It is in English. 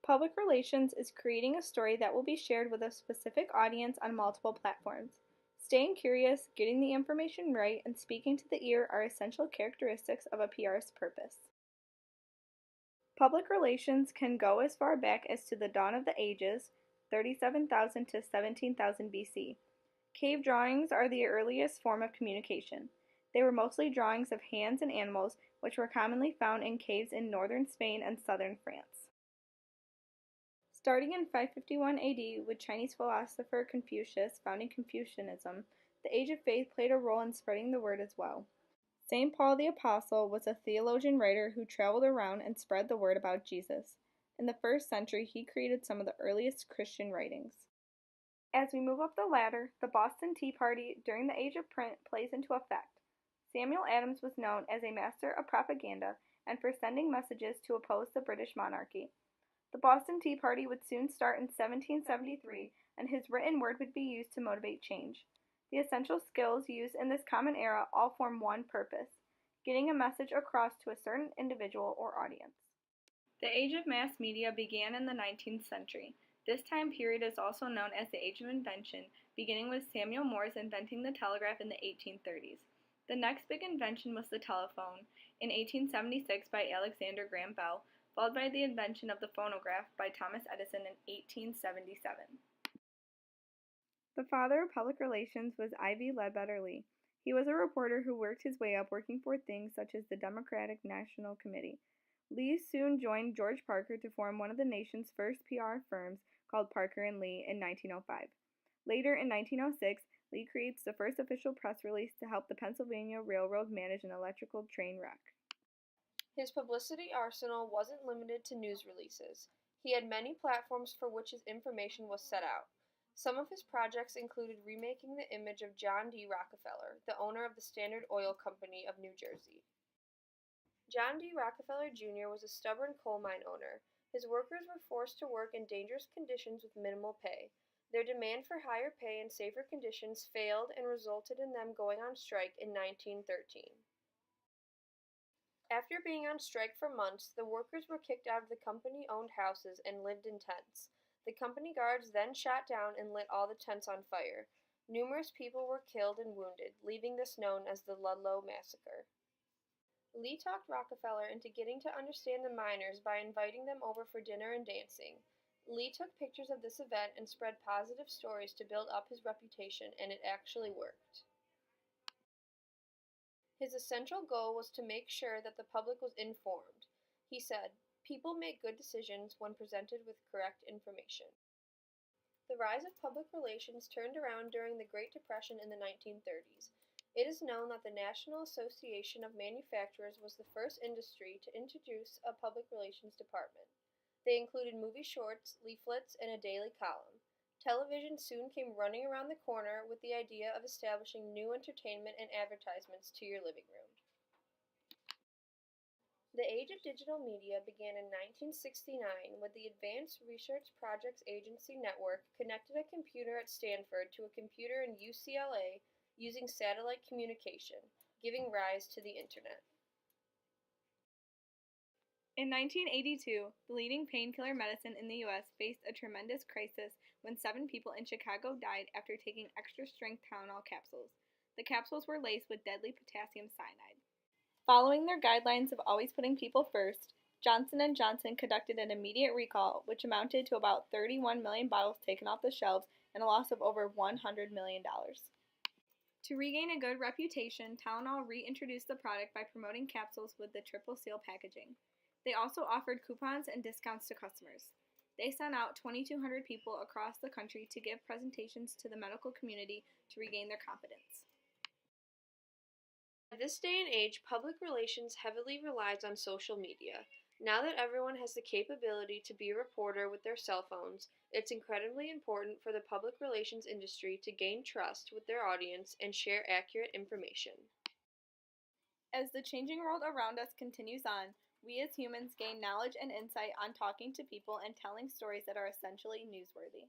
Public relations is creating a story that will be shared with a specific audience on multiple platforms. Staying curious, getting the information right, and speaking to the ear are essential characteristics of a PR's purpose. Public relations can go as far back as to the dawn of the ages, 37,000 to 17,000 BC. Cave drawings are the earliest form of communication. They were mostly drawings of hands and animals, which were commonly found in caves in northern Spain and southern France. Starting in 551 AD with Chinese philosopher Confucius founding Confucianism, the Age of Faith played a role in spreading the word as well. St. Paul the Apostle was a theologian writer who traveled around and spread the word about Jesus. In the 1st century, he created some of the earliest Christian writings. As we move up the ladder, the Boston Tea Party during the age of print plays into effect. Samuel Adams was known as a master of propaganda and for sending messages to oppose the British monarchy. The Boston Tea Party would soon start in 1773, and his written word would be used to motivate change. The essential skills used in this common era all form one purpose: getting a message across to a certain individual or audience. The age of mass media began in the 19th century. This time period is also known as the Age of Invention, beginning with Samuel Morse inventing the telegraph in the 1830s. The next big invention was the telephone in 1876 by Alexander Graham Bell, followed by the invention of the phonograph by Thomas Edison in 1877. The father of public relations was Ivy Ledbetter Lee. He was a reporter who worked his way up working for things such as the Democratic National Committee. Lee soon joined George Parker to form one of the nation's first PR firms called Parker & Lee in 1905. Later, in 1906, Lee creates the first official press release to help the Pennsylvania Railroad manage an electrical train wreck. His publicity arsenal wasn't limited to news releases. He had many platforms for which his information was set out. Some of his projects included remaking the image of John D. Rockefeller, the owner of the Standard Oil Company of New Jersey. John D. Rockefeller Jr. was a stubborn coal mine owner. His workers were forced to work in dangerous conditions with minimal pay. Their demand for higher pay and safer conditions failed and resulted in them going on strike in 1913. After being on strike for months, the workers were kicked out of the company-owned houses and lived in tents. The company guards then shot down and lit all the tents on fire. Numerous people were killed and wounded, leaving this known as the Ludlow Massacre. Lee talked Rockefeller into getting to understand the miners by inviting them over for dinner and dancing. Lee took pictures of this event and spread positive stories to build up his reputation, and it actually worked. His essential goal was to make sure that the public was informed. He said, "People make good decisions when presented with correct information." The rise of public relations turned around during the Great Depression in the 1930s. It is known that the National Association of Manufacturers was the first industry to introduce a public relations department. They included movie shorts, leaflets, and a daily column. Television soon came running around the corner with the idea of establishing new entertainment and advertisements to your living room. The age of digital media began in 1969 when the Advanced Research Projects Agency Network connected a computer at Stanford to a computer in UCLA using satellite communication, giving rise to the Internet. In 1982, the leading painkiller medicine in the U.S. faced a tremendous crisis when 7 people in Chicago died after taking extra-strength Tylenol capsules. The capsules were laced with deadly potassium cyanide. Following their guidelines of always putting people first, Johnson & Johnson conducted an immediate recall, which amounted to about 31 million bottles taken off the shelves and a loss of over $100 million. To regain a good reputation, Tylenol reintroduced the product by promoting capsules with the triple seal packaging. They also offered coupons and discounts to customers. They sent out 2,200 people across the country to give presentations to the medical community to regain their confidence. At this day and age, public relations heavily relies on social media. Now that everyone has the capability to be a reporter with their cell phones, it's incredibly important for the public relations industry to gain trust with their audience and share accurate information. As the changing world around us continues on, we as humans gain knowledge and insight on talking to people and telling stories that are essentially newsworthy.